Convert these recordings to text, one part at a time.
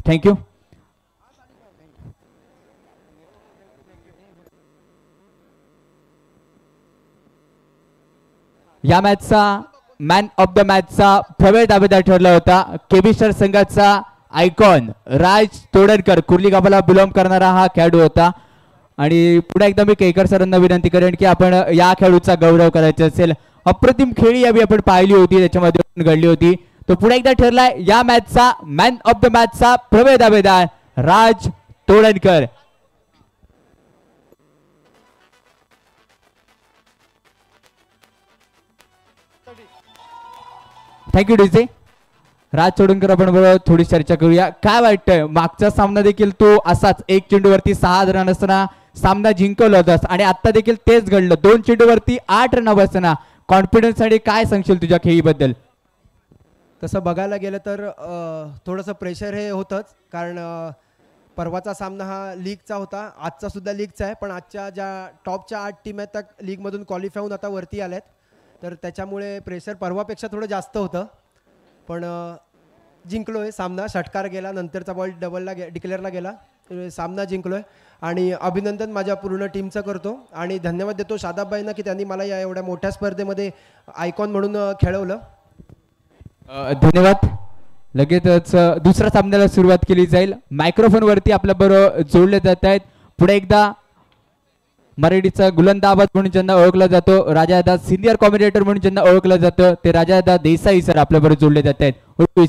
Thank you. या मॅचचा man of the मॅचचा Pravin दावेदार ठरला होता. केबीस्टर संघाचा आयकॉन राज तोडणकर कुर्ली गावाला बिलॉंग करणारा हा खेळाडू होता. आणि पुन्हा एकदा मी केकर सरांना विनंती करेन की आपण या खेळाडूचा गौरव करायचा असेल. अप्रतिम खेळी यावी आपण पाहिली होती, त्याच्यामध्ये घडली होती. तो पुन्हा एकदा ठरलाय या मॅचचा मॅन ऑफ द मॅचचा प्रवीण दावेदार राज तोडणकर. Thank you DJ. राज तोडणकर आपण बरोबर थोडी चर्चा करूया. काय वाटतंय, मागचा सामना देखील तो असाच 1 चेंडूवरती 6 रन असताना सामना जिंकवला होतास आणि आता देखील तेच घडलं. 2 चेंडूवरती 8 रन असताना कॉन्फिडन्स साठी काय सांगशील तुझ्या खेळीबद्दल? तसं बघायला गेलं तर थोडंसं प्रेशर हे होतंच, कारण परवाचा सामना हा लीगचा होता, आजचा सुद्धा लीगचा आहे. पण आजच्या ज्या टॉपच्या 8 टीम आहेत त्या लीगमधून क्वालिफाय होऊन आता वरती आल्यात, तर त्याच्यामुळे प्रेशर परवापेक्षा थोडं जास्त होतं. पण जिंकलो आहे सामना. षटकार गेला, नंतरचा बॉल डबलला डिक्लेअरला गेला, सामना जिंकलो आहे. आणि अभिनंदन माझ्या पूर्ण टीमचं करतो आणि धन्यवाद देतो शादाबबाईंना की त्यांनी मला या एवढ्या मोठ्या स्पर्धेमध्ये आयकॉन म्हणून खेळवलं. धन्यवाद. लगेचच दुसऱ्या सामन्याला सुरुवात केली जाईल. मायक्रोफोन वरती आपल्या बरोबर जोडले जात आहेत. पुढे एकदा मराठीचा गुलंदाबाद म्हणून ज्यांना ओळखला जातो, राजादा सिनियर कॉमेंटेटर म्हणून ज्यांना ओळखलं जातं, ते राजादा देसाई सर आपल्या बरोबर जोडले जात आहेत.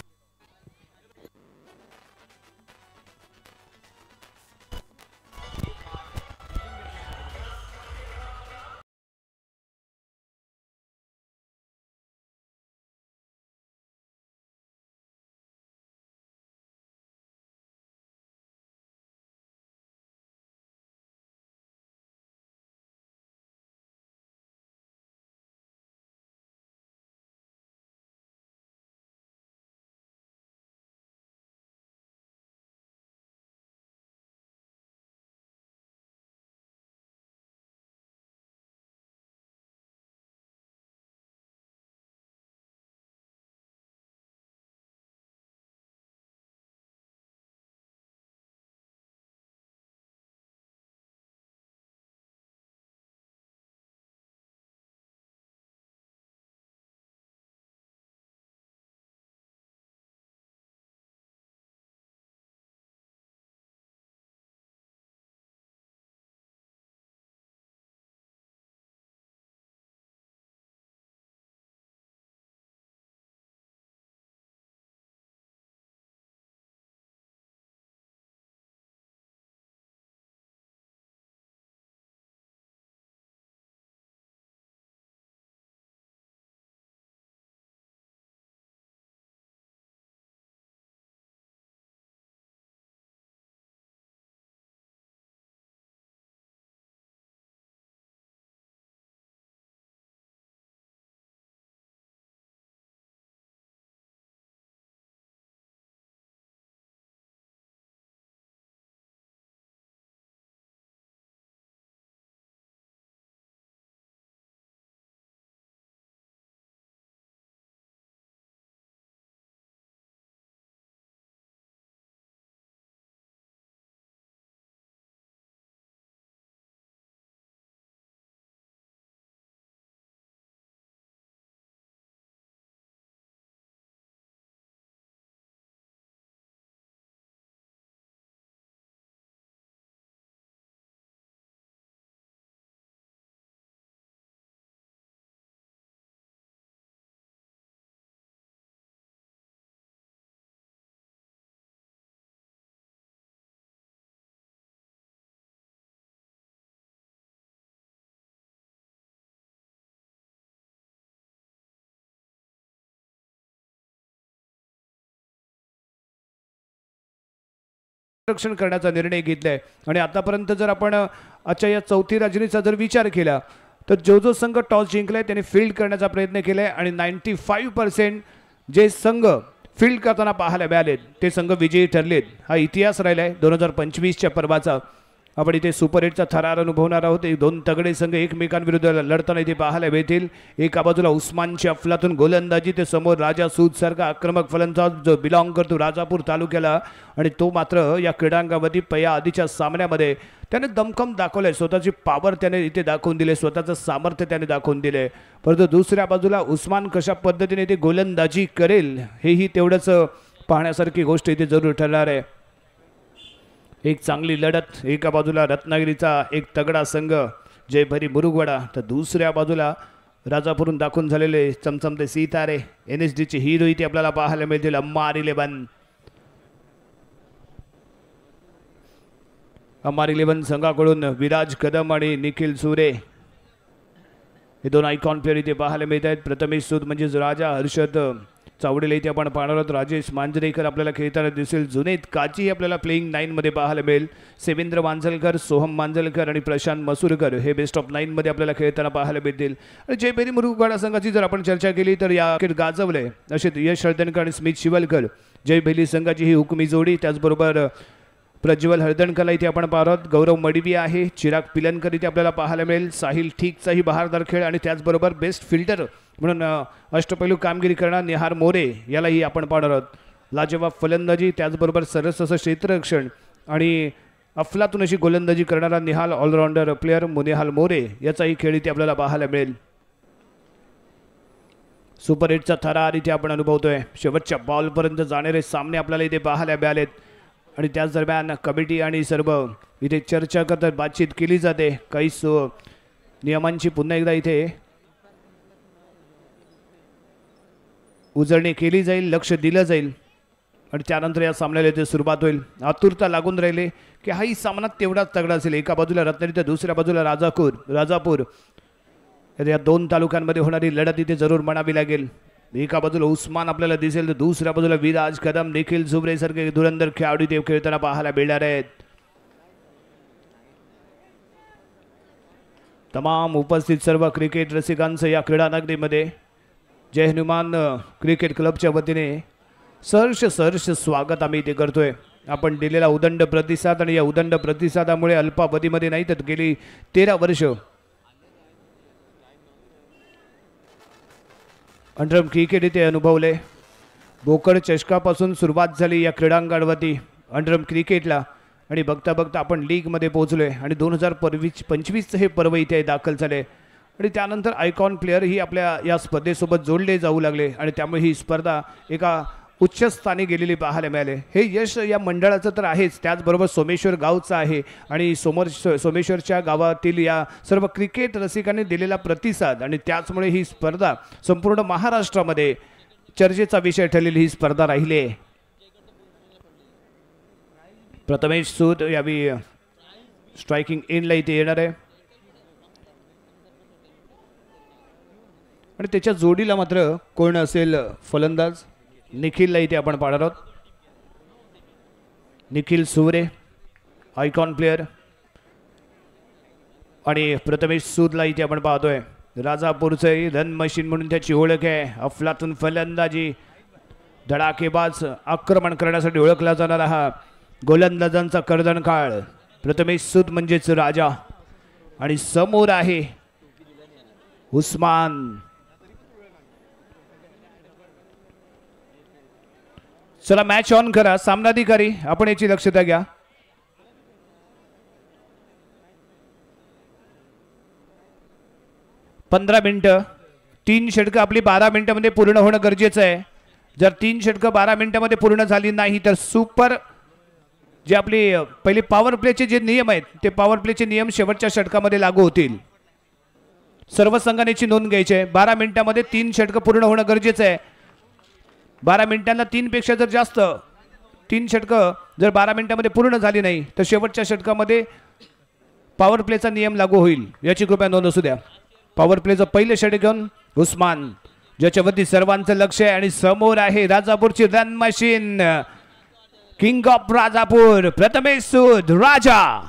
रक्षण करण्याचा निर्णय घेतलाय. आणि आतापर्यंत जर आपण आजच्या या चौथी राजनीचा जर विचार केला तर जो संघ टॉस जिंकलाय त्याने फील्ड करण्याचा प्रयत्न केलाय आणि 95% जे संघ फील्ड करताना पाहायला मिळालेत ते संघ विजयी ठरलेत. हा इतिहास राहिलाय 2025च्या पर्वाचा. आपण इथे सुपर हिटचा थरार अनुभवणार आहोत. दोन तगडे संघ एकमेकांविरुद्ध लढताना इथे पाहायला मिळतील. एका बाजूला उस्मानची अफलातून गोलंदाजी, ते समोर राजा सूद सारखा आक्रमक फलंदाज जो बिलॉंग करतो राजापूर तालुक्याला, आणि तो मात्र या क्रीडांगणामध्ये पया आधीच्या सामन्यामध्ये त्याने दमखम दाखवलंय. स्वतःची पॉवर त्याने इथे दाखवून दिले, स्वतःचं सामर्थ्य त्याने दाखवून दिले. परंतु दुसऱ्या बाजूला उस्मान कशा पद्धतीने इथे गोलंदाजी करेल हेही तेवढंच पाहण्यासारखी गोष्ट इथे जरूर ठरणार आहे. एक चांगली लढत. एका बाजूला रत्नागिरीचा एक तगडा संघ जयभरी मुरुगवाडा, तर दुसऱ्या बाजूला राजापूरून दाखवून झालेले चमचमते सितारे NSDची हिरो इथे आपल्याला पाहायला मिळतील. अम्मार 11 संघाकडून विराज कदम आणि निखिल सुरे हे दोन आयकॉन प्लेअर इथे पाहायला मिळत आहेत. प्रथमेश सूद म्हणजेच राजा, हर्षद चावडेला इथे आपण पाहणार आहोत. राजेश मांजरेकर आपल्याला खेळताना दिसेल. जुनेद काची आपल्याला प्लेइंग 9 मध्ये पाहायला मिळेल. सेवेंद्र मांजलकर, सोहम मांजलकर आणि प्रशांत मसूरकर हे बेस्ट ऑफ 9 मध्ये आपल्याला खेळताना पाहायला मिळतील. आणि जयभरी मुरुगवाडा संघाची जर आपण चर्चा केली तर या क्रिकेट गाजवले असे यश हळदणकर आणि स्मित शिवलकर जयभैली संघाची ही हुकमी जोडी. त्याचबरोबर प्रज्वल हळदणकरला इथे आपण पाहत. गौरव मडवी आहे, चिराग पिलनकर इथे आपल्याला पाहायला मिळेल. साहिल ठीकचाही बहारदार खेळ आणि त्याचबरोबर बेस्ट फिल्टर म्हणून अष्टपैलू कामगिरी करणारा निहार मोरे यालाही आपण पाहणार आहोत. लाजवाब फलंदाजी, त्याचबरोबर सरस असं क्षेत्ररक्षण आणि अफलातून अशी गोलंदाजी करणारा निहाल ऑलराऊंडर प्लेअर मुनिहाल मोरे याचाही खेळ इथे आपल्याला पाहायला मिळेल. सुपर हिटचा थरार इथे आपण अनुभवतोय. शेवटच्या बॉलपर्यंत जाणारे सामने आपल्याला इथे पाहायला मिळालेत आणि त्याच दरम्यान कमिटी आणि सर्व इथे चर्चा करतात, बातचीत केली जाते. काही नियमांची पुन्हा एकदा इथे उजळणी केली जाईल, लक्ष दिलं जाईल आणि त्यानंतर या सामन्याला इथे सुरुवात होईल. आतुरता लागून राहिले की हाही सामना तेवढाच तगडा असेल. एका बाजूला रत्नागिरी तर दुसऱ्या बाजूला राजापूर या दोन तालुक्यांमध्ये होणारी लढत इथे जरूर म्हणावी लागेल. एका बाजूला उस्मान आपल्याला दिसेल तर दुसऱ्या बाजूला विराज कदम, निखिल सुब्रे सारखे धुरंधर खेळाडू ते खेळताना पाहायला मिळणार आहेत. तमाम उपस्थित सर्व क्रिकेट रसिकांचं या क्रीडा नगरीमध्ये जय हनुमान क्रिकेट क्लबच्या वतीने सहर्ष स्वागत आम्ही इथे करतोय. आपण दिलेला उदंड प्रतिसाद आणि या उदंड प्रतिसादामुळे अल्पावधीमध्ये नाही तर गेली 13 वर्ष अंडरम क्रिकेट इथे अनुभवले. बोकड चषकापासून सुरुवात झाली या क्रीडांगणावरती अंडरम क्रिकेटला आणि बघता बघता आपण लीगमध्ये पोहोचलोय आणि 2025 हे पर्व इथे दाखल झाले आणि त्यानंतर आयकॉन प्लेअर ही आपल्या या स्पर्धेसोबत जोडले जाऊ लागले आणि त्यामुळे ही स्पर्धा एका उच्च स्थानी गेलेली पाहायला मिळाले. हे यश या मंडळाचं तर आहेच, त्याचबरोबर सोमेश्वर गावचं आहे आणि सोमेश्वरच्या गावातील या सर्व क्रिकेट रसिकांनी दिलेला प्रतिसाद आणि त्याचमुळे ही स्पर्धा संपूर्ण महाराष्ट्रामध्ये चर्चेचा विषय ठरलेली ही स्पर्धा राहिली आहे. प्रथमेश सूद यावी स्ट्रायकिंग एंडला इथे येणार आहे आणि त्याच्या जोडीला मात्र कोण असेल फलंदाज? निखिलला इथे आपण पाहणार आहोत. निखिल सुवरे आयकॉन प्लेअर आणि प्रथमेश सूदला इथे आपण पाहतोय. राजापूरचे रन मशीन म्हणून त्याची ओळख आहे. अफलातून फलंदाजी, धडाकेबाज आक्रमण करण्यासाठी ओळखला जाणारा हा गोलंदाजांचा कर्दनकाळ प्रथमेश सूद म्हणजेच राजा आणि समोर आहे उस्मान. चला मॅच ऑन करा. सामनाधिकारी आपण याची दक्षता घ्या. पंधरा मिनिटं, 3 षटकं आपली 12 मिनिटांमध्ये पूर्ण होणं गरजेचं आहे. जर 3 षटकं 12 मिनिटांमध्ये पूर्ण झाली नाही तर सुपर जे आपली पहिले पॉवर प्लेचे जे नियम आहेत ते पॉवर प्लेचे नियम शेवटच्या षटकामध्ये लागू होतील. सर्व संघांची नोंद घ्यायची आहे. 12 मिनिटांमध्ये 3 षटकं पूर्ण होणं गरजेचं आहे. 12 मिनिटांना 3 पेक्षा जर जास्त 3 षटकं जर 12 मिनिटांमध्ये पूर्ण झाली नाही तर शेवटच्या षटकामध्ये पॉवर प्लेचा नियम लागू होईल, याची कृपया नोंद असू द्या. पॉवर प्लेचं पहिलं षटक घेऊन उस्मान ज्याच्यावरती सर्वांचं लक्ष आहे आणि समोर आहे राजापूरची run machine, king of Rajapur Prathamesh Sood Raja.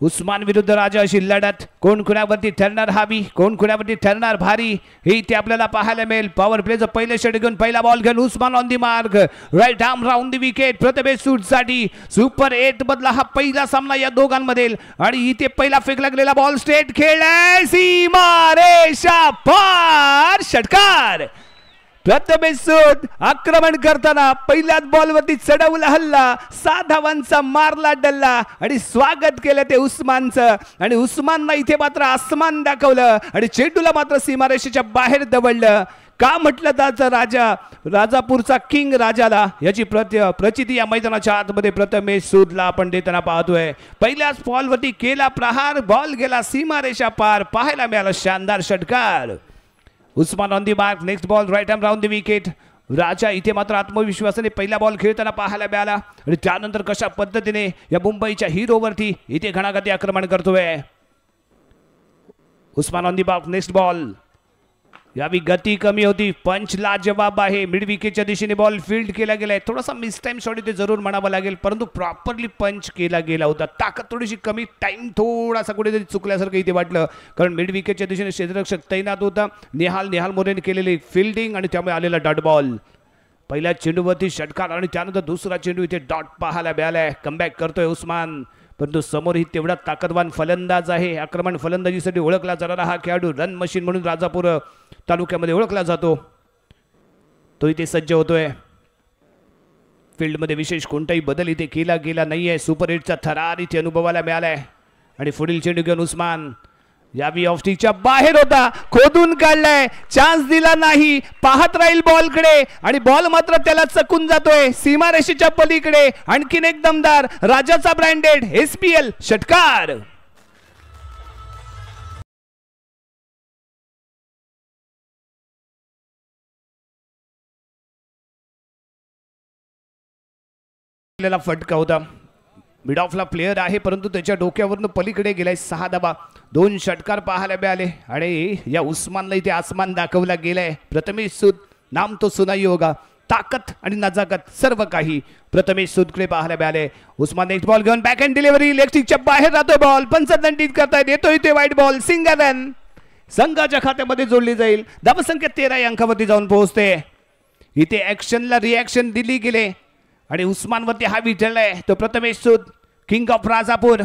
Usman विरुद्ध राजा अशी लढत. कोण कुणावरती ठरणार हावी, कोण कुणावरती ठरणार भारी, हे इथे आपल्याला पाहायला मिळेल. पॉवर प्लेचं पहिलं षटक घेऊन पहिला बॉल घेऊन Usman on the mark, right arm round the wicket. Prathamesh Sood साठी सुपर 8 मधला हा पहिला सामना या दोघांमधील. आणि इथे पहिला फेकला गेलेला बॉल स्ट्रेट खेळलाय सीमा रेषा पार, षटकार. प्रथमेश सूद आक्रमण करताना पहिल्याच बॉलवरती चढवला हल्ला, 6 धावांचा मारला डल्ला आणि स्वागत केलं ते उस्मानचं. आणि उस्माननं इथे मात्र आसमान दाखवलं आणि चेंडूला मात्र सीमारेषेच्या बाहेर दवडलं. का म्हटलं त्याचा राजा, राजापूरचा किंग राजाला, याची प्रचिती या मैदानाच्या आतमध्ये प्रथमेश सूदला आपण देताना पाहतोय. पहिल्याच बॉलवरती केला प्रहार, बॉल गेला सीमारेषा पार, पाहायला मिळाला शानदार षटकार. Usman on the mark, next ball right arm round the wicket. Raja इथे मात्र आत्मविश्वासाने पहिला बॉल खेळताना पाहायला मिळाला. आणि त्यानंतर कशा पद्धतीने या मुंबईच्या हिरोवरती इथे घणाघाती आक्रमण करतोय. Usman on the mark, next ball. यावी गती कमी होती, पंच लाजवाब आहे. मिड विकेटच्या दिशेने बॉल फील्ड केला गेलाय. थोडासा मिस टाइम शॉट इथे जरूर म्हणावं लागेल, परंतु प्रॉपरली पंच केला गेला होता. ताकद थोडीशी कमी, टाइम थोडासा कुठेतरी चुकल्यासारखं इथे वाटलं, कारण मिड विकेटच्या दिशेने क्षेत्ररक्षक तैनात होता. निहाल मोरेने केलेली फिल्डिंग आणि त्यामुळे आलेला डॉट बॉल. पहिल्या चेंडूवरती षटकार आणि त्यानंतर दुसरा चेंडू इथे डॉट पाहायला मिळालाय. कमबॅक करतोय उस्मान, परंतु समोरही तेवढा ताकदवान फलंदाज आहे. आक्रमण फलंदाजीसाठी ओळखला जाणारा हा खेळाडू, रन मशीन म्हणून राजापूर तालुक्यामध्ये ओळखला जातो, तो इथे सज्ज होतोय. फील्डमध्ये विशेष कोणताही बदल इथे केला गेला नाहीये. सुपर 8चा थरार इथे अनुभवायला मिळालाय. आणि पुढील चेंडू घेऊन उस्मान यावी ऑफ स्टिकच्या बाहेर होता, खोदून काढलाय, चान्स दिला नाही, पाहत राहील बॉलकडे आणि बॉल मात्र त्याला चकून जातोय सीमारेषेच्या पलीकडे. आणखीन एक दमदार राजाचा ब्रँडेड SPL षटकार. फटका होता. मिड ऑफला प्लेयर आहे, परंतु त्याच्या डोक्यावरून पलीकडे गेलाय. 6 धावा, 2 षटकार पाहायला मिळाले. आणि या उस्मानला इथे आसमान दाखवला गेलाय. प्रथमेश सूद नाम तो सुनाई होगा, ताकद आणि नजाकत सर्व काही प्रथमेश सूदकडे पाहायला मिळाले. उस्मान नेक्स्ट बॉल घेऊन बॅक हँड डिलिव्हरी, लेग स्टिकच्या बाहेर राहतो बॉल, पंचदंडित करतायत, येतो इथे वाईट बॉल, सिंगल रन संघाच्या खात्यामध्ये जोडली जाईल. धावसंख्या 13 या अंकावरती जाऊन पोहोचते. इथे ऍक्शनला रिॲक्शन दिली गेले आणि उस्मानवरती हा विठळलाय तो प्रथमेश सूद, किंग ऑफ राजापूर.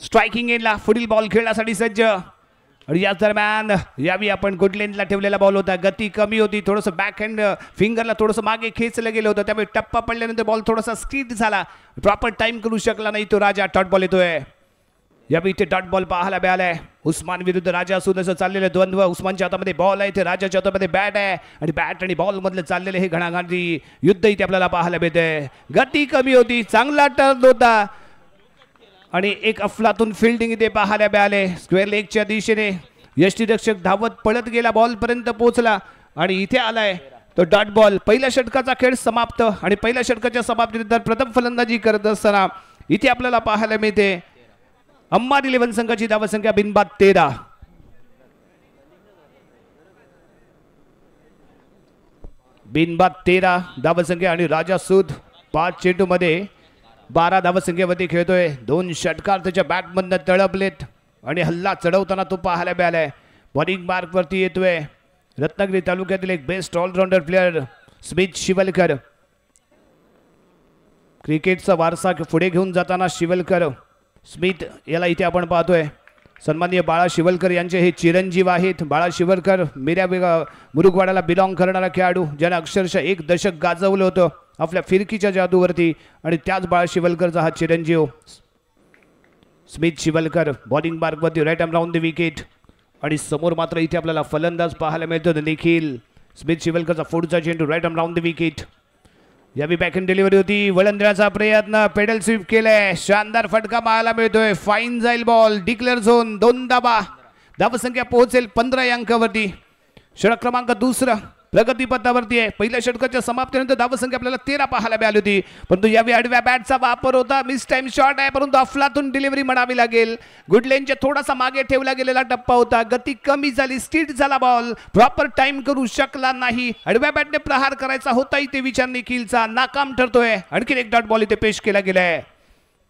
स्ट्रायकिंग एंडला पुढील बॉल खेळण्यासाठी सज्ज. आणि याच दरम्यान यावी आपण गुड लेनला ठेवलेला बॉल होता, गती कमी होती, थोडंसं बॅक हँड फिंगरला थोडंसं मागे खेचलं गेलं होतं, त्यामुळे टप्पा पडल्यानंतर बॉल थोडासा स्किड झाला, प्रॉपर टाइम करू शकला नाही तो राजा. डॉट बॉल येतोय. यावी इथे डॉट बॉल पाहायला मिळालाय. उस्मान विरुद्ध राजा असून असं चाललेलं द्वंद्व. उस्मानच्या हातामध्ये बॉल आहे, ते राजाच्या हातामध्ये बॅट आहे आणि बॅट आणि बॉल मधलं चाललेलं हे घणाघाती युद्ध इथे आपल्याला पाहायला मिळतंय. गती कमी होती, चांगला टर्न होता आणि एक अफलातून फिल्डिंग इथे पाहायला मिळाले. स्क्वेअर लेगच्या दिशेने यष्टीरक्षक धावत पळत गेला, बॉल पर्यंत पोहोचला आणि इथे आलाय तो डॉट बॉल. पहिल्या षटकाचा खेळ समाप्त आणि पहिल्या षटकाच्या समाप्तीनंतर प्रथम फलंदाजी करत असताना इथे आपल्याला पाहायला मिळते अंबाद 11 संघाची धावसंख्या बिनबाद 13. बिनबाद 13 धावसंख्या आणि राजा सूद 5 चेंडू मध्ये 12 धावसंख्येवरती खेळतोय. 2 षटकार त्याच्या बॅटमधनं तळपलेत आणि हल्ला चढवताना तो पाहायला मिळालाय. बॉलिंग मार्क वरती येतोय रत्नागिरी तालुक्यातील एक best allrounder player Smith Shivalkar. क्रिकेटचा वारसा पुढे घेऊन जाताना शिवलकर, स्मिथ याला इथे आपण पाहतोय. सन्माननीय बाळा शिवलकर यांचे हे चिरंजीव आहेत. बाळा शिवलकर मुरुगवाडाला बिलॉंग करणारा खेळाडू, ज्याने अक्षरशः 1 दशक गाजवलं होतं आपल्या फिरकीच्या जादूवरती. आणि त्याच बाळा शिवलकरचा हा चिरंजीव स्मिथ शिवलकर. बॉलिंग मार्कवरती right arm round the wicket आणि समोर मात्र इथे आपल्याला फलंदाज पाहायला मिळतो निखिल. स्मिथ शिवलकरचा पुढचा चेंडू right arm round the wicket. यावी बॅक हँड डिलिव्हरी होती, वळंदण्याचा प्रयत्न, पेडल स्वीप केलाय, शानदार फटका पाहायला मिळतोय. फाईन जाईल बॉल, डिक्लेअर झोन, 2 धावा, धावसंख्या पोहोचेल 15 या अंकावरती. षटक क्रमांक 2 प्रगतीपथावरती आहे. पहिल्या षटकाच्या समाप्तीनंतर धावसंख्या आपल्याला 13 पाहायला मिळाली होती, परंतु यावेळी आडव्या बॅटचा वापर होता. मिस टाइम शॉट आहे, परंतु अफलातून डिलिव्हरी म्हणावी लागेल. गुडलेनच्या थोडासा मागे ठेवला गेलेला टप्पा होता, गती कमी झाली, स्किड झाला बॉल, प्रॉपर टाइम करू शकला नाही. आडव्या बॅटने प्रहार करायचा होता इथे विचार निखिलचा, नाकाम ठरतोय. आणखीन एक डॉट बॉल इथे पेश केला गेलाय.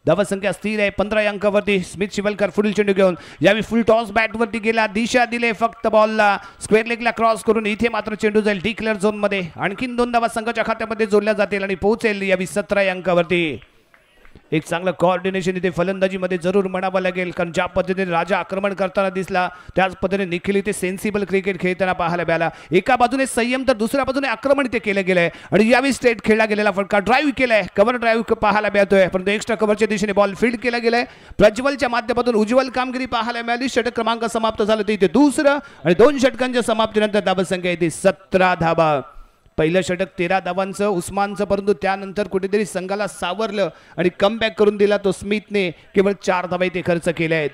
धावसंख्या स्थिर आहे 15 अंकावरती. स्मित शिवलकर पुढील चेंडू घेऊन यावेळी फुल टॉस बॅटवरती गेला, दिशा दिले फक्त बॉलला, स्क्वेअर लेगला क्रॉस करून इथे मात्र चेंडू जाईल डिक्लेअर झोन मध्ये. आणखीन 2 धावा संघाच्या खात्यामध्ये जोडल्या जातील आणि पोहोचेल यावेळी 17 अंकावरती. एक चांगलं कोऑर्डिनेशन इथे फलंदाजीमध्ये जरूर म्हणावं लागेल, कारण ज्या पद्धतीने राजा आक्रमण करताना दिसला त्याच पद्धतीने निखिल इथे सेन्सिबल क्रिकेट खेळताना पाहायला मिळाला. एका बाजूने संयम तर दुसऱ्या बाजूने आक्रमण इथे केलं गेलंय आणि यावेळी स्ट्रेट खेळला गेलेला फटका ड्राईव्ह केलाय, कव्हर ड्राईव्ह पाहायला मिळतोय, परंतु एक्स्ट्रा कव्हरच्या दिशेने बॉल फील्ड केला गेलाय. प्रज्वलच्या माध्यमातून उज्ज्वल कामगिरी पाहायला मिळाली. षटक क्रमांक समाप्त झालं ते इथे दुसरं आणि 2 षटकांच्या समाप्तीनंतर धावसंख्या इथे 17 धावा. पहिलं षटक 13 धावांचं उस्मानचं, परंतु त्यानंतर कुठेतरी संघाला सावरलं आणि कमबॅक करून दिला तो स्मिथने. केवळ 4 धावा इथे खर्च केल्या आहेत.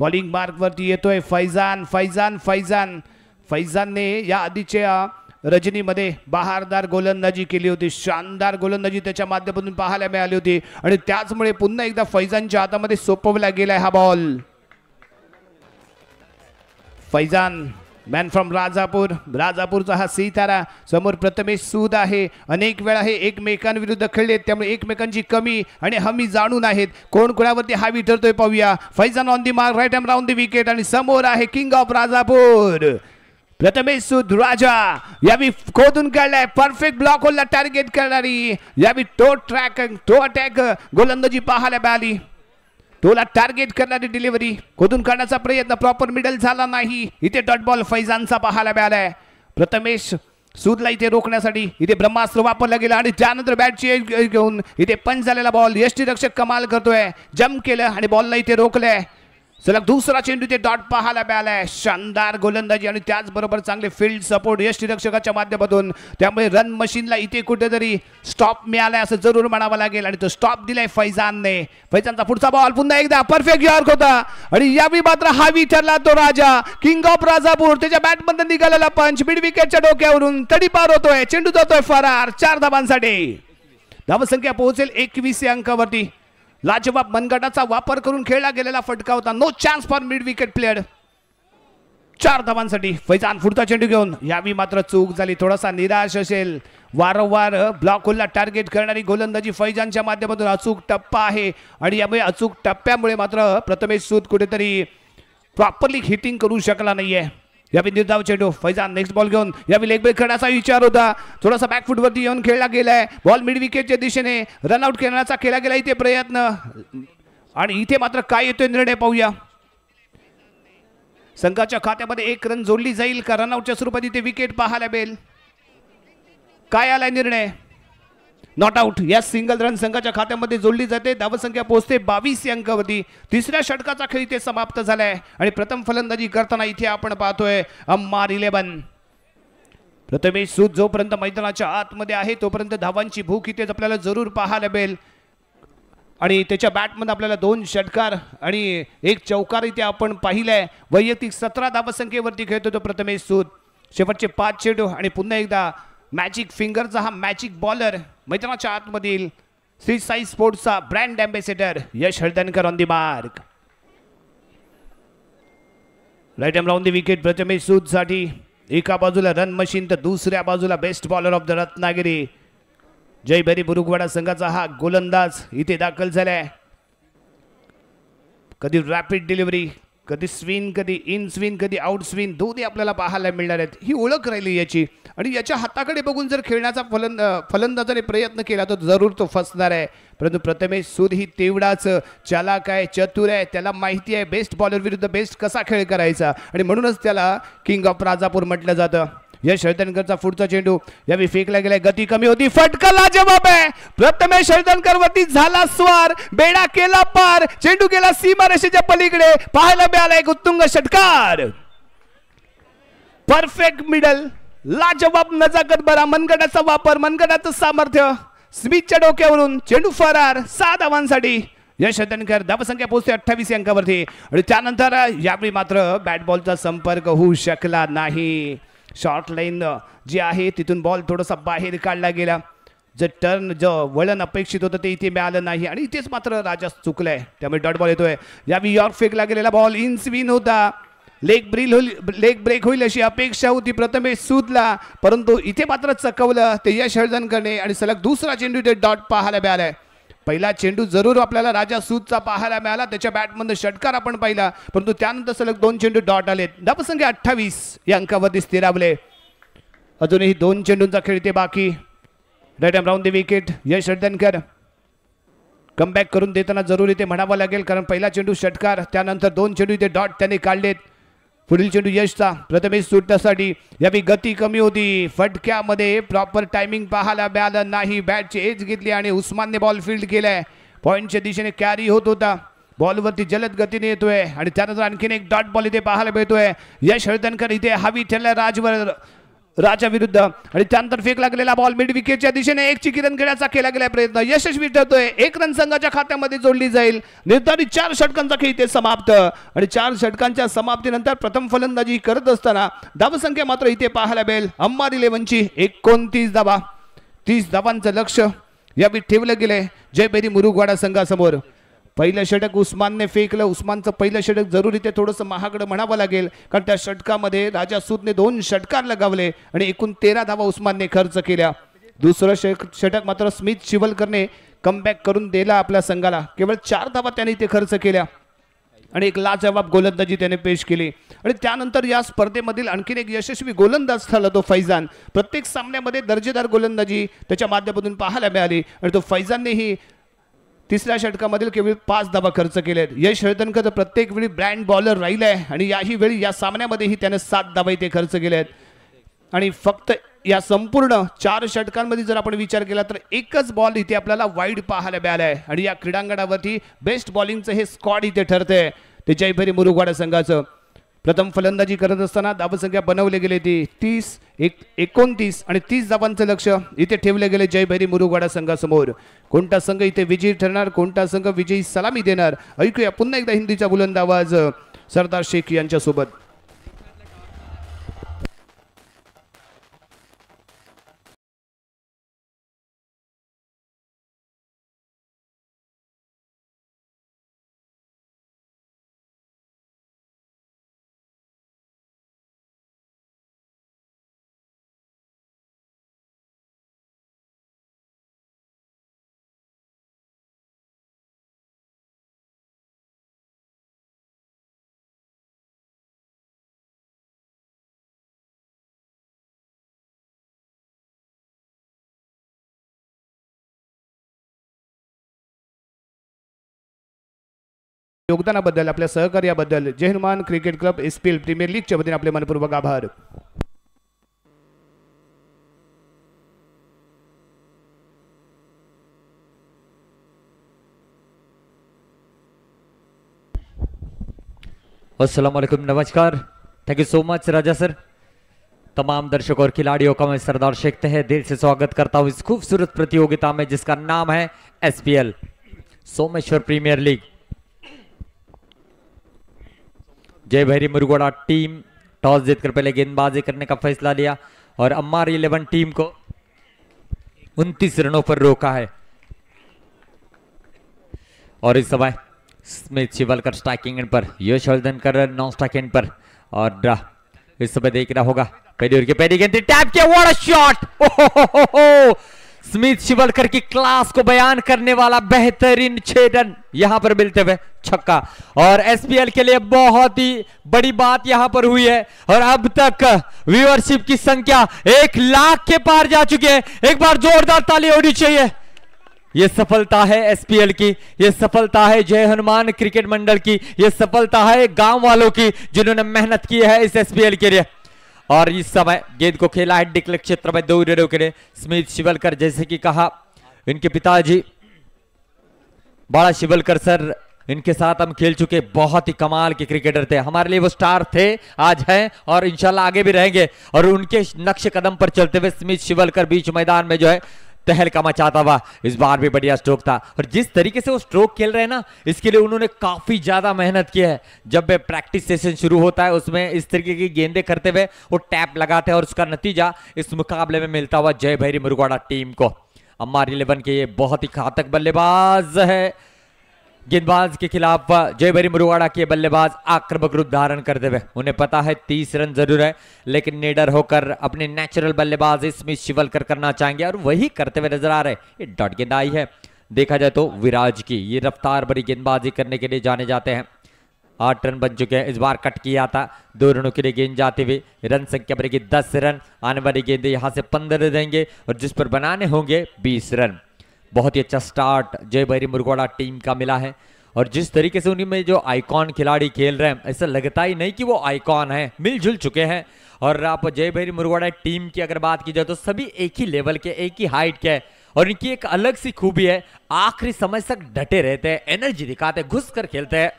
बॉलिंग मार्कवरती येतोय फैजानने या आधीच्या रजनीमध्ये बहारदार गोलंदाजी केली होती, शानदार गोलंदाजी त्याच्या माध्यमातून पाहायला मिळाली होती आणि त्याचमुळे पुन्हा एकदा फैजानच्या हातामध्ये सोपवला गेलाय हा बॉल. फैजान मॅन फ्रॉम राजापूरचा हा सितारा. समोर प्रथमेश सूद आहे. अनेक वेळा हे एकमेकांविरुद्ध खेळलेत, त्यामुळे एकमेकांची कमी आणि हमी जाणून आहेत. कोण कोणावरती हावी ठरतोय पाहूया. Faizan on the mark, right hand round the wicket आणि समोर आहे किंग ऑफ राजापूर प्रथमेश सूद राजा. यावी खोदून काढलाय, परफेक्ट ब्लॉक होलला टार्गेट करणारी यावी टो अटॅक गोलंदाजी पाहायला मिळाली. तोला टार्गेट करणारी डिलिव्हरी, खोदून काढण्याचा प्रयत्न प्रॉपर मिडल झाला नाही. इथे डॉट बॉल फैजानचा पाहायला मिळालाय. प्रथमेश सूदला इथे रोखण्यासाठी इथे ब्रह्मास्त्र वापरला गेला आणि त्यानंतर बॅटची घेऊन इथे पंच झालेला बॉल. यष्टीरक्षक कमाल करतोय, जम्प केलं आणि बॉलला इथे रोखलंय. सलग दुसरा चेंडू ते डॉट पाहायला मिळालाय. शानदार गोलंदाजी आणि त्याचबरोबर चांगले फील्ड सपोर्ट यष्टीरक्षकाच्या माध्यमातून, त्यामुळे रन मशीनला इथे कुठेतरी स्टॉप मिळालाय असं जरूर म्हणावं लागेल आणि तो स्टॉप दिलाय फैजानने. फैजानचा पुढचा बॉल पुन्हा एकदा परफेक्ट यॉर्क होता आणि यावेळी मात्र हावी ठरला तो राजा किंग ऑफ राजापूर. त्याच्या बॅटमध्ये निघालेला पंच मिड विकेटच्या डोक्यावरून तडीपार होतोय, चेंडू जातोय फरार 4 धावांसाठी. धावसंख्या पोहोचेल 21 अंकावरती. लाजवाब मनगटाचा वापर करून खेळला गेलेला फटका होता. No chance for mid wicket player. 4 धावांसाठी फैजान पुढचा चेंडू घेऊन यावी मात्र चूक झाली, थोडासा निराश असेल. वारंवार ब्लॉक होलला टार्गेट करणारी गोलंदाजी फैजानच्या माध्यमातून अचूक टप्पा आहे आणि यामुळे अचूक टप्प्यामुळे मात्र प्रथमेश सूद कुठेतरी प्रॉपरली हिटिंग करू शकला नाहीये. यावेळी निर्धाव चेंडू फैजान नेक्स्ट बॉल घेऊन यावेळी लेग ब्रेक करण्याचा विचार होता, थोडासा बॅकफुटवरती येऊन खेळला गेलाय. बॉल मिड विकेटच्या दिशेने रनआउट करण्याचा केला गेला इथे प्रयत्न आणि इथे मात्र काय येतोय निर्णय पाहूया. संघाच्या खात्यामध्ये 1 रन जोडली जाईल का रनआउटच्या स्वरूपात इथे विकेट पाहायला मिळेल. काय आलाय निर्णय. Not out. या सिंगल रन संघाच्या खात्यामध्ये जोडली जाते. धावसंख्या पोहोचते 22 अंकावरती. तिसऱ्या षटकाचा खेळ इथे समाप्त झालाय आणि प्रथम फलंदाजी करताना इथे आपण पाहतोय अंमार 11. प्रथमेश सूद जोपर्यंत मैदानाच्या आतमध्ये आहे तोपर्यंत धावांची भूक इथे आपल्याला जरूर पाहायला मिळेल आणि त्याच्या बॅटमध्ये आपल्याला 2 षटकार आणि 1 चौकार इथे आपण पाहिलाय. वैयक्तिक 17 धावसंख्येवरती खेळतो तो प्रथमेश सूद. शेवटचे 5 चेंडू आणि पुन्हा एकदा मॅजिक फिंगरचा हा मॅजिक बॉलर मैदानाच्या आतमधील श्री साई स्पोर्ट्सचा brand ambassador Yash Haldankar on the mark. Right hand round the wicket Prathamesh Sood साठी. एका बाजूला रन मशीन तर दुसऱ्या बाजूला best bowler of the Ratnagiri Jaibhari Burugwada संघाचा हा गोलंदाज इथे दाखल झालाय. कधी रॅपिड डिलिव्हरी, कधी स्विन, कधी इन स्विन, कधी आउट स्विन, दोन्ही आपल्याला पाहायला मिळणार आहेत. ही ओळख राहिली याची आणि याच्या हाताकडे बघून जर खेळण्याचा फलंदाजाने प्रयत्न केला तर जरूर तो फसणार आहे. परंतु प्रथमेश सूद ही तेवढाच चालाक आहे, चतुर आहे. त्याला माहिती आहे बेस्ट बॉलर विरुद्ध बेस्ट कसा खेळ करायचा आणि म्हणूनच त्याला किंग ऑफ राजापूर म्हटलं जातं. यश हळदणकरचा पुढचा चेंडू यावेळी फेकला गेलाय, गती कमी होती, फटका लाजवाब आहे. प्रथमेश हळदणकर वरती झाला स्वार, बेडा केला पार, चेंडू गेला सीमारेषेच्या पलीकडे. पाहायला मिळाला एक उत्तुंग षटकार. परफेक्ट मिडल, लाजवाब नजाकत बरा, मनगटाचा वापर, मनगटाचं सामर्थ्य. स्मिथच्या डोक्यावरून चेंडू फरार 6 धावांसाठी. यश हळदणकर. धावसंख्या पोहोचते 28 अंकावरती आणि त्यानंतर यावेळी मात्र बॅट बॉलचा संपर्क होऊ शकला नाही. शॉर्ट लाईन जी आहे तिथून बॉल थोडासा बाहेर काढला गेला. जे टर्न वळण अपेक्षित होतं ते इथे मिळालं नाही आणि इथेच मात्र राजा चुकलाय, त्यामुळे डॉट बॉल येतोय. यावेळी यॉर्क फेकला गेलेला बॉल इन स्विन होता. लेग ब्रेक होईल अशी अपेक्षा होती प्रथमेश सूदला, परंतु इथे मात्र चकवलं ते यश हळदणकरने आणि सलग दुसरा चेंडू ते डॉट पाहायला मिळालाय. पहिला चेंडू जरूर आपल्याला राजा सूदचा पाहायला मिळाला, त्याच्या बॅटमधून षटकार आपण पाहिला, परंतु त्यानंतर सलग 2 चेंडू डॉट आलेत. धावसंख्या 28 या अंकावरती स्थिरावले. अजूनही 2 चेंडूंचा खेळ ते बाकी. Right hand round the wicket. Yash Haldankar comeback करून देताना जरूर इथे म्हणावं लागेल, कारण पहिला चेंडू षटकार, त्यानंतर 2 चेंडू इथे डॉट त्यांनी काढलेत. पुढील चेंडू यशचा प्रथमेश सुटण्यासाठी. यावी गती कमी होती, फटक्यामध्ये प्रॉपर टायमिंग पाहायला मिळालं नाही. बॅटची एज घेतली आणि उस्मानने बॉल फील्ड केलाय. पॉईंटच्या दिशेने कॅरी होत होता, बॉलवरती जलद गतीने येतोय आणि त्यानंतर आणखीन एक डॉट बॉल इथे पाहायला मिळतोय. यश हळदणकर इथे हवी ठरलाय राजा विरुद्ध आणि त्यानंतर फेकला गेलेला बॉल मिड विकेटच्या दिशेने एक चिकी रन घेण्याचा केला गेला प्रयत्न यशस्वी ठरतोय. 1 रन संघाच्या खात्यामध्ये जोडली जाईल. निर्धारित 4 षटकांचा खेळ इथे समाप्त आणि 4 षटकांच्या समाप्तीनंतर प्रथम फलंदाजी करत असताना धावसंख्या मात्र इथे पाहायला मिळेल अंबारी 11ची 29 धावा. 30 धावांचं लक्ष यावेळी ठेवलं गेलंय जयभैरी मुरुगवाडा संघासमोर. पहिलं षटक उस्मानने फेकलं. उस्मानचं पहिलं षटक जरूर इथे थोडंसं महागडं म्हणावं लागेल, कारण त्या षटकामध्ये राजा सूदने 2 षटकार लगावले आणि एकूण 13 धावा उस्मानने खर्च केल्या. दुसरं षटक मात्र स्मिथ शिवलकरने कमबॅक करून दिला आपल्या संघाला. केवळ 4 धावा त्याने इथे खर्च केल्या आणि एक लाजवाब गोलंदाजी त्याने पेश केली. आणि त्यानंतर या स्पर्धेमधील आणखीन एक यशस्वी गोलंदाज ठरला तो फैजान. प्रत्येक सामन्यामध्ये दर्जेदार गोलंदाजी त्याच्या माध्यमातून पाहायला मिळाली आणि तो फैजाननेही तिसऱ्या षटकामधील केवळ 5 धावा खर्च केलेत. यश हळदणकर प्रत्येक वेळी ब्रँड बॉलर राहिलाय आणि याही वेळी या सामन्यामध्येही त्याने 7 धावा इथे खर्च केलेत. आणि फक्त या संपूर्ण 4 षटकांमध्ये जर आपण विचार केला तर एकच बॉल इथे आपल्याला वाईड पाहायला मिळालाय आणि या क्रीडांगणावरती बेस्ट बॉलिंगचं हे स्क्वॉड इथे ठरतंय ते जयभैरी मुरुगवाडा संघाचं. प्रथम फलंदाजी करत असताना धावसंख्या बनवले गेले ती 29 आणि 30 धावांचं लक्ष इथे ठेवले गेले जयभैरी मुरुगवाडा संघासमोर. कोणता संघ इथे विजयी ठरणार, कोणता संघ विजयी सलामी देणार, ऐकूया पुन्हा एकदा हिंदीचा बुलंद आवाज सरदार शेख यांच्यासोबत. योगदानाबद्दल, आपल्या सहकार्याबद्दल Jai Hanuman cricket club SPL premier लीगच्या वतीने आपले मनपूर्वक आभार. अस्सलाम वालेकुम, नमस्कार. Thank you so much Raja sir. तमाम दर्शकों और खिलाड़ियों का मैं सरदार शेख तहे दिल से स्वागत करता हूं इस खूबसूरत प्रतियोगिता में जिसका नाम है SPL Someshwar premier league. Jaibhairi Murugwada team toss जीतकर पहले गेंदबाजी करने का फैसला लिया और अम्मार 11 टीम को 29 रनों पर रोका है. और इस समय स्मिथ शिवलकर स्ट्राइकिंग एंड पर, Yash Haldankar non strike end पर. और इस समय देखना होगा पेड्यूर की पहली गेंद टैप किया. What a shot! Smith Shivalkar की क्लास को बयान करने वाला बेहतरीन 6 रन यहां पर मिलते हुए छक्का. और SPL के लिए बहुत ही बड़ी बात यहां पर हुई है और अब तक व्यूअरशिप की संख्या 1 लाख के पार जा चुकी है. एक बार जोरदार ताली होनी चाहिए. यह सफलता है SPL की, यह सफलता है जय हनुमान क्रिकेट मंडल की, यह सफलता है गांव वालों की जिन्होंने मेहनत की है इस SPL के लिए. और इस समय गेंद को खेला है डिक्लेयर क्षेत्र में 2 रनों के लिए. स्मिथ शिवलकर, जैसे कि कहा इनके पिताजी बड़ा शिवलकर सर, इनके साथ हम खेल चुके, बहुत ही कमाल के क्रिकेटर थे. हमारे लिए वो स्टार थे, आज हैं और इंशाल्लाह आगे भी रहेंगे. और उनके नक्शे कदम पर चलते हुए स्मिथ शिवलकर बीच मैदान में जो है तहलका मचाता हुआ. इस बार भी बढ़िया स्ट्रोक था और जिस तरीके से वो स्ट्रोक खेल रहे हैं ना, इसके लिए उन्होंने काफी ज्यादा मेहनत की है. जब प्रैक्टिस सेशन शुरू होता है उसमें इस तरीके की गेंदें करते हुए वो टैप लगाते हैं और उसका नतीजा इस मुकाबले में मिलता हुआ जयभैरी मुरुगवाडा टीम को. अम्मार 11 के ये बहुत ही घातक बल्लेबाज है. गेंदबाज के खिलाफ जयभैरी मुरुगवाडा के बल्लेबाज आक्रामक रूप धारण करते हुए, उन्हें पता है 30 रन जरूर है लेकिन निडर होकर अपने नेचुरल बल्लेबाज स्मिथ शिवलकर करना चाहेंगे और वही करते हुए नजर आ रहे. ये डॉट गेंद आई है, देखा जाए तो विराज की, ये रफ्तार भरी गेंदबाजी करने के लिए जाने जाते हैं। 8 रन बन चुके हैं, इस बार कट किया था, 2 रनों के लिए गेंद जाते हुए रन संख्या बनेगी 10 रन। आने वाली गेंद यहाँ से 15 देंगे और जिस पर बनाने होंगे 20 रन। बहुत ही अच्छा स्टार्ट जय भैरी मुरगोड़ा टीम का मिला है और जिस तरीके से उनमें जो आइकॉन खिलाड़ी खेल रहे हैं ऐसा लगता ही नहीं कि वो आइकॉन है, मिलजुल चुके हैं। और आप जय भैरी मुरगोड़ा टीम की अगर बात की जाए तो सभी एक ही लेवल के, एक ही हाइट के हैं और इनकी एक अलग सी खूबी है, आखिरी समय तक डटे रहते हैं, एनर्जी दिखाते हैं, घुस कर खेलते हैं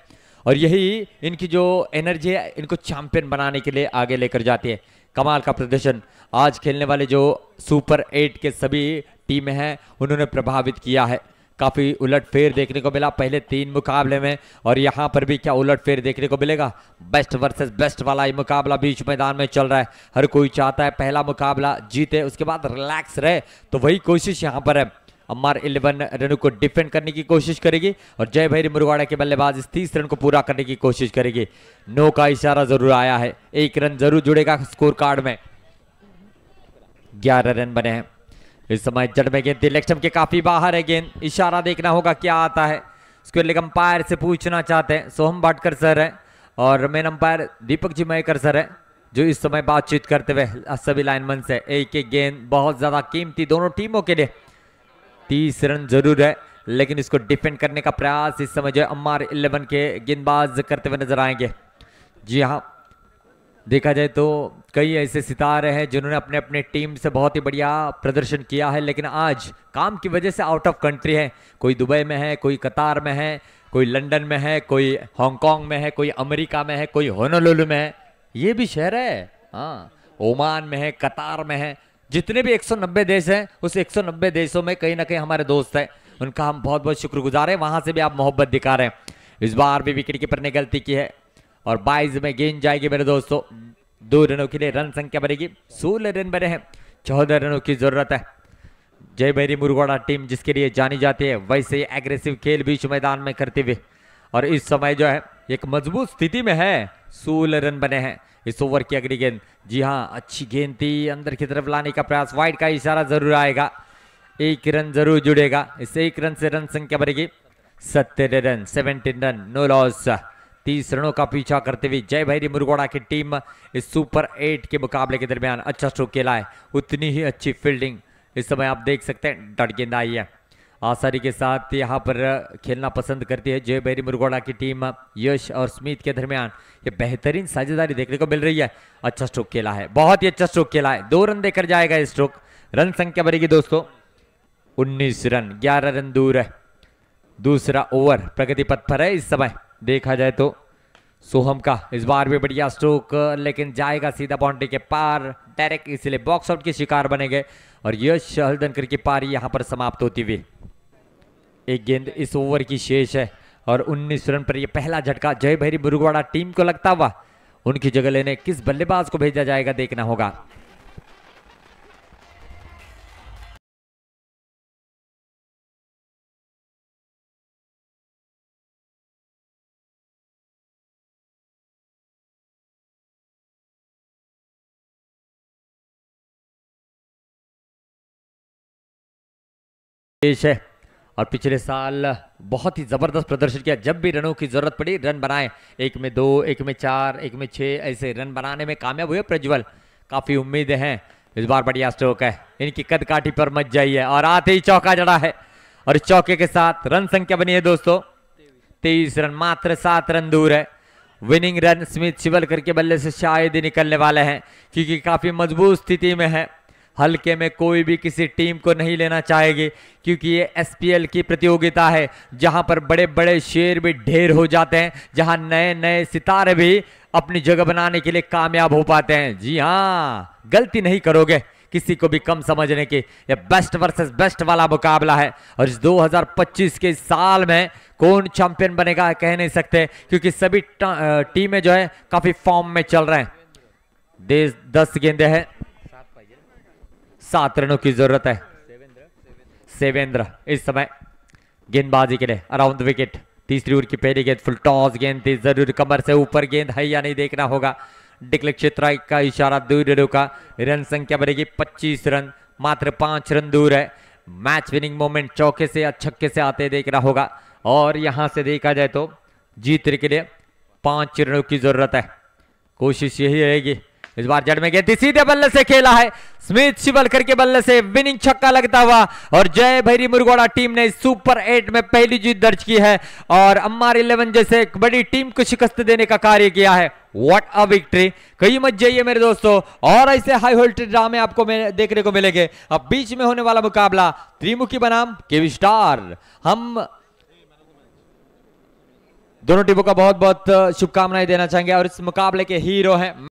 और यही इनकी जो एनर्जी है इनको चैंपियन बनाने के लिए आगे लेकर जाती है। कमाल का प्रदर्शन आज खेलने वाले जो सुपर 8 के सभी टीमें हैं उन्होंने प्रभावित किया है। काफी उलटफेर देखने को मिला पहले 3 मुकाबले में और यहाँ पर भी क्या उलटफेर देखने को मिलेगा। बेस्ट वर्सेस बेस्ट वाला ये मुकाबला बीच मैदान में चल रहा है। हर कोई चाहता है पहला मुकाबला जीते, उसके बाद रिलैक्स रहे, तो वही कोशिश यहाँ पर है। अम्मार 11 रनों को डिफेंड करने की कोशिश करेगी और जय भैरी मुरगोड़ा के बल्लेबाज इस 30 रन को पूरा करने की कोशिश करेगी। नो का इशारा जरूर आया है, 1 रन जरूर जुड़ेगा स्कोर कार्ड में। 11 रन बने हैं इस समय। जड़ में गेंद लेग स्टंप के काफी बाहर है गेंद, इशारा देखना होगा क्या आता है। स्क्वायर लेग अंपायर से पूछना चाहते हैं सोहम भाटकर सर है और main umpire Deepak ji Mayekar sir है जो इस समय बातचीत करते हुए सभी लाइनमैन से। एक एक गेंद बहुत ज्यादा कीमती दोनों टीमों के लिए, 30 रन जरूर है लेकिन इसको डिफेंड करने का प्रयास इस समय जो अम्मार 11 के गेंदबाज करते हुए नजर आएंगे। जी हाँ, देखा जाए तो कई ऐसे सितारे हैं जिन्होंने अपने अपने टीम से बहुत ही बढ़िया प्रदर्शन किया है लेकिन आज काम की वजह से आउट ऑफ कंट्री है। कोई दुबई में है, कोई कतार में है, कोई लंदन में है, कोई हांगकांग में है, कोई अमेरिका में है, कोई होनोलुलु में है, ये भी शहर है, हाँ, ओमान में है, कतार में है। जितने भी 190 देश हैं उस 190 देशों में कहीं ना कहीं हमारे दोस्त हैं, उनका हम बहुत बहुत शुक्रगुजार हैं, वहां से भी आप मोहब्बत दिखा रहे हैं। इस बार भी विकेट कीपर ने गलती की है और 22 में गेंद जाएगी मेरे दोस्तों। 2 रनों के लिए रन संख्या बनेगी, 16 रन बने हैं, 14 रनों की जरूरत है। जय भैरी मुरगोड़ा टीम जिसके लिए जानी जाती है वैसे ही एग्रेसिव खेल बीच मैदान में करते हुए और इस समय जो है एक मजबूत स्थिति में है। 16 रन बने हैं इस ओवर की अगली गेंद। जी हाँ, अच्छी गेंद थी, अंदर की तरफ लाने का प्रयास, वाइड का इशारा जरूर आएगा, 1 रन जरूर जुड़ेगा। इस 1 रन से रन संख्या बनेगी 17 रन, 17 रन, नो लॉस। 30 रनों का पीछा करते हुए जय भैरी मुरगोड़ा की टीम इस सुपर 8 के मुकाबले के दरमियान अच्छा स्ट्रोक खेला है, उतनी ही अच्छी फील्डिंग इस समय आप देख सकते हैं। डट गेंद आई है, आसानी के साथ यहाँ पर खेलना पसंद करती है जय भैरी मुरगोड़ा की टीम। यश और स्मिथ के दरमियान ये बेहतरीन साझेदारी देखने को मिल रही है। अच्छा स्ट्रोक खेला है, बहुत ही अच्छा स्ट्रोक खेला है, 2 रन देकर जाएगा ये स्ट्रोक। रन संख्या बनेगी दोस्तों 19 रन, 11 रन दूर है। दूसरा ओवर प्रगति पथ पर है इस समय। देखा जाए तो सोहम का इस बार भी बढ़िया स्ट्रोक लेकिन जाएगा सीधा बाउंड्री के पार डायरेक्ट, इसलिए बॉक्स आउट के शिकार बनेंगे और यश हल्दनकर की पारी यहां पर समाप्त होती हुई। एक गेंद इस ओवर की शेष है और 19 रन पर यह पहला झटका जय भैरी मुरगोड़ा टीम को लगता हुआ उनकी जगह लेने किस बल्लेबाज को भेजा जाएगा देखना होगा। है और पिछले साल बहुत ही जबरदस्त प्रदर्शन किया, जब भी रनों की जरूरत पड़ी रन बनाए, 1 में 2, 1 में 4, 1 में 6 ऐसे रन बनाने में कामयाब हुए प्रज्वल। काफी उम्मीदें हैं, इस बार बढ़िया स्ट्रोक है, इनकी कद काठी पर मच जाइए और आते ही चौका जड़ा है और इस चौके के साथ रन संख्या बनी है दोस्तों 23 रन, मात्र 7 रन दूर है। विनिंग रन स्मिथ शिवलकर के बल्ले से शायद ही निकलने वाले हैं क्योंकि काफी मजबूत स्थिति में है। हल्के में कोई भी किसी टीम को नहीं लेना चाहेगी क्योंकि ये एसपीएल की प्रतियोगिता है जहां पर बड़े बड़े शेर भी ढेर हो जाते हैं, जहां नए नए सितारे भी अपनी जगह बनाने के लिए कामयाब हो पाते हैं। जी हाँ, गलती नहीं करोगे किसी को भी कम समझने की। ये बेस्ट वर्सेस बेस्ट वाला मुकाबला है और इस 2025 के साल में कौन चैंपियन बनेगा कह नहीं सकते क्योंकि सभी टीमें जो है काफी फॉर्म में चल रहे हैं। 10 गेंदे हैं, 7 रनों की जरूरत है। सेवेंद्र इस समय गेंदबाजी के लिए अराउंड द विकेट। तीसरी ओवर की पहली गेंद फुल टॉस गेंद थी, जरूर कमर से ऊपर गेंद है या नहीं देखना होगा। डिक्लेयर क्षेत्र का इशारा 2 रनों का, रन संख्या बनेगी 25 रन, मात्र 5 रन दूर है। मैच विनिंग मोमेंट चौके से या छक्के से आते देख रहा होगा। और यहां से देखा जाए तो जीतने के लिए 5 रनों की जरूरत है। कोशिश यही रहेगी। इस बार जड़ में गेंद सीधे बल्ले से खेला है, स्मिथ शिवलकर के बल्ले से विनिंग छक्का लगता हुआ और जय भैरी मुरगोड़ा टीम ने सुपर 8 में पहली जीत दर्ज की है और अम्मार 11 जैसे एक बड़ी टीम को शिकस्त देने का कार्य किया है। What a victory. कहीं मत जाइए मेरे दोस्तों, और ऐसे हाई वोल्टेज ड्रामे आपको देखने को मिलेंगे। अब बीच में होने वाला मुकाबला त्रिमुखी बनाम केवी स्टार। हम दोनों टीमों का बहुत बहुत शुभकामनाएं देना चाहेंगे और इस मुकाबले के हीरो हैं